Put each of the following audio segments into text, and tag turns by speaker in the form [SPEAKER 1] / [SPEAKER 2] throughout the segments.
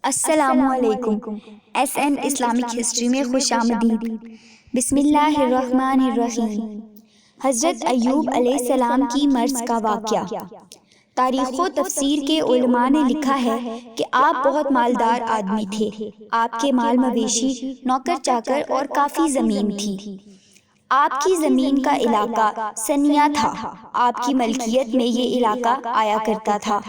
[SPEAKER 1] السلام علیکم۔ S an Islamic history میں خوش آمدید۔ بسم اللہ الرحمن الرحیم۔ حضرت ایوب علیہ السلام کی مرض کا واقعہ۔ تاریخ و تفسیر کے علماء نے لکھا ہے کہ آپ بہت مالدار آدمی تھے۔ آپ کے مال مویشی، نوکر چاکر اور کافی زمین تھی۔ آپ کی زمین کا علاقہ سنیا تھا۔ آپ کی ملکیت میں یہ علاقہ آیا کرتا تھا۔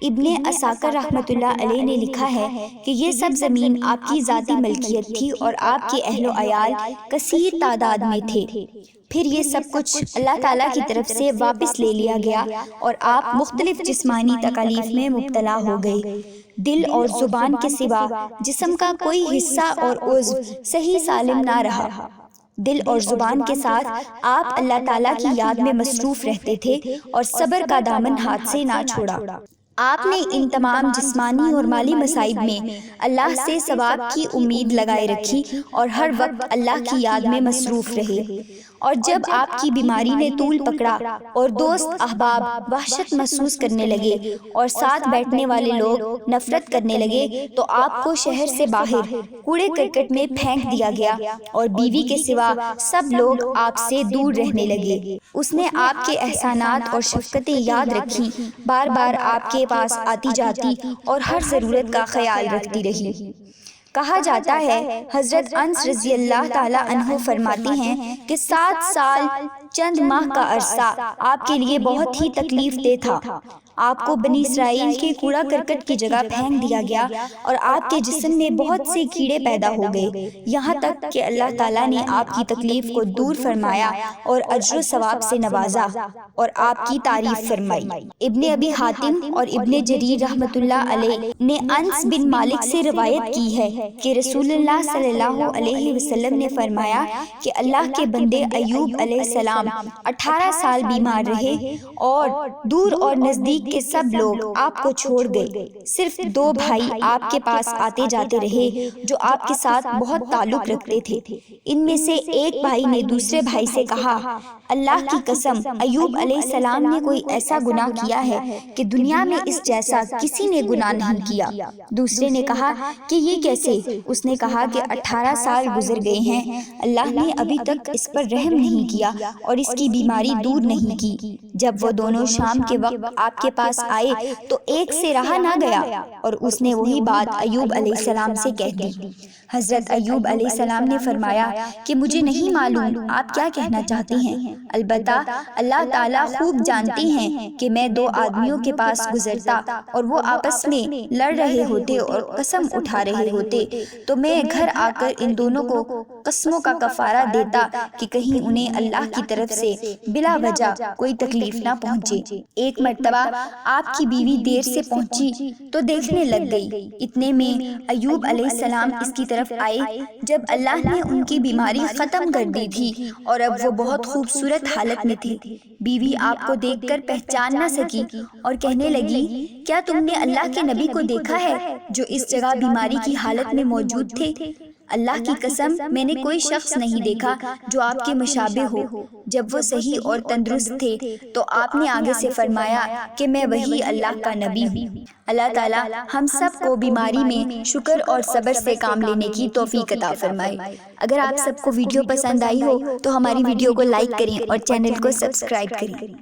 [SPEAKER 1] ابن عساکر رحمۃ اللہ علیہ نے لکھا ہے کہ یہ سب زمین آپ کی ذاتی ملکیت تھی اور آپ کے اہل و عیال کثیر تعداد میں تھے۔ پھر یہ سب کچھ اللہ تعالیٰ کی طرف سے واپس لے لیا گیا اور آپ مختلف جسمانی تکالیف میں مبتلا ہو گئے۔ دل اور زبان کے سوا جسم کا کوئی حصہ اور عضو صحیح سالم نہ رہا۔ دل اور زبان کے ساتھ آپ اللہ تعالیٰ کی یاد میں مصروف رہتے تھے اور صبر کا دامن ہاتھ سے نہ چھوڑا۔ آپ نے ان تمام جسمانی اور مالی مصائب میں اللہ سے ثواب کی امید لگائے رکھی اور ہر وقت اللہ کی یاد میں مصروف رہے۔ اور جب آپ کی بیماری نے طول پکڑا اور دوست احباب وحشت محسوس کرنے لگے اور ساتھ بیٹھنے والے لوگ نفرت کرنے لگے تو آپ کو شہر سے باہر کوڑے کرکٹ میں پھینک دیا گیا اور بیوی کے سوا سب لوگ آپ سے دور رہنے لگے۔ اس نے آپ کے احسانات اور شفقتیں یاد رکھی، بار بار آپ کے پاس آتی جاتی اور ہر ضرورت کا خیال رکھتی رہی۔ کہا جاتا ہے حضرت انس رضی اللہ تعالیٰ عنہ فرماتے ہیں کہ 7 سال چند ماہ کا عرصہ آپ کے لیے بہت ہی تکلیف دہ تھا۔ آپ کو بنی اسرائیل کے کوڑا کرکٹ کی جگہ پھینک دیا گیا اور آپ کے جسم میں بہت سے کیڑے پیدا ہو گئے، یہاں تک کہ اللہ تعالیٰ نے آپ کی تکلیف کو دور فرمایا اور اجر و ثواب سے نوازا اور آپ کی تعریف فرمائی۔ ابن ابی حاتم اور ابن جریر رحمۃ اللہ علیہ نے انس بن مالک سے روایت کی ہے کہ رسول اللہ صلی اللہ علیہ وسلم نے فرمایا کہ اللہ کے بندے ایوب علیہ السلام 18 سال بیمار رہے اور دور اور نزدیک کے سب لوگ آپ کو چھوڑ گئے، صرف 2 بھائی آپ کے پاس آتے جاتے رہے جو آپ کے ساتھ بہت تعلق رکھتے تھے۔ ان میں سے ایک بھائی نے دوسرے بھائی سے کہا، اللہ کی قسم ایوب علیہ السلام نے کوئی ایسا گناہ کیا ہے کہ دنیا میں اس جیسا کسی نے گناہ نہیں کیا۔ دوسرے نے کہا کہ یہ کیسے؟ اس نے کہا کہ 18 سال گزر گئے ہیں، اللہ نے ابھی تک اس پر رحم نہیں کیا اور اس کی بیماری دور نہیں کی۔ جب وہ دونوں شام کے وقت آپ کے پاس آئے تو ایک سے رہا نہ گیا اور اس نے وہی بات ایوب علیہ السلام سے کہہ دی۔ حضرت ایوب علیہ السلام نے فرمایا کہ مجھے نہیں معلوم آپ کیا کہنا چاہتے ہیں، البتہ اللہ تعالیٰ خوب جانتے ہیں کہ میں 2 آدمیوں کے پاس گزرتا اور وہ آپس میں لڑ رہے ہوتے اور قسم اٹھا رہے ہوتے تو میں گھر آ کر ان دونوں کو قسموں کا کفارہ دیتا کہ کہیں انہیں اللہ کی طرف سے بلا وجہ کوئی تکلیف نہ پہنچے۔ ایک مرتبہ آپ کی بیوی دیر سے پہنچی تو دیکھنے لگ گئی، اتنے میں ایوب علیہ السلام اس کی طرف آئے جب اللہ نے ان کی بیماری ختم کر دی تھی اور اب وہ بہت خوبصورت حالت میں تھے۔ بیوی آپ کو دیکھ کر پہچان نہ سکی اور کہنے لگی، کیا تم نے اللہ کے نبی کو دیکھا ہے جو اس جگہ بیماری کی حالت میں موجود تھے؟ اللہ کی قسم میں نے کوئی شخص نہیں دیکھا جو آپ کے مشابہ ہو۔ جب وہ صحیح اور تندرست تھے تو آپ نے آگے سے فرمایا کہ میں وہی اللہ کا نبی ہوں۔ اللہ تعالیٰ ہم سب کو بیماری میں شکر اور صبر سے کام لینے کی توفیق عطا فرمائے۔ اگر آپ سب کو ویڈیو پسند آئی ہو تو ہماری ویڈیو کو لائک کریں اور چینل کو سبسکرائب کریں۔